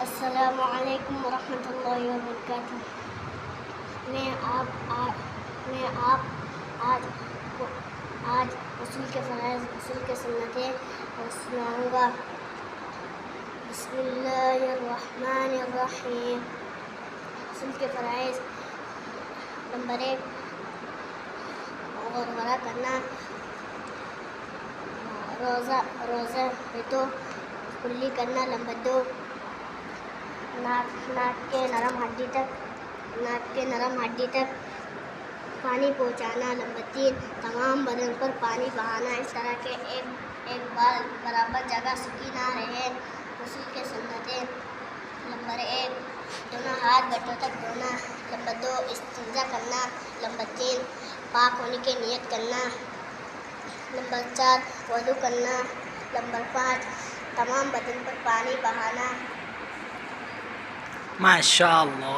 السلام علیکم ورحمۃ اللہ وبرکاتہ۔ میں آج غسل کے فرائض، غسل کے سنتیں سناؤں گا۔ بسم اللہ الرحمن الرحیم۔ غسل کے فرائض: نمبر 1 غرغرہ کرنا، روزہ تو کلی کرنا۔ نمبر 2 ناک کے نرم ہڈی تک پانی پہنچانا۔ نمبر 3 تمام بدن پر پانی بہانا، اس طرح کہ ایک بار برابر جگہ سوکھی نہ رہے۔ غسل کے سنتیں: نمبر 1 دونوں ہاتھ گھٹنوں تک دھونا۔ نمبر 2 استنجا کرنا۔ نمبر 3 پاک ہونے کی نیت کرنا۔ نمبر 4 وضو کرنا۔ نمبر 5 تمام بدن پر پانی بہانا۔ ماشاء اللہ۔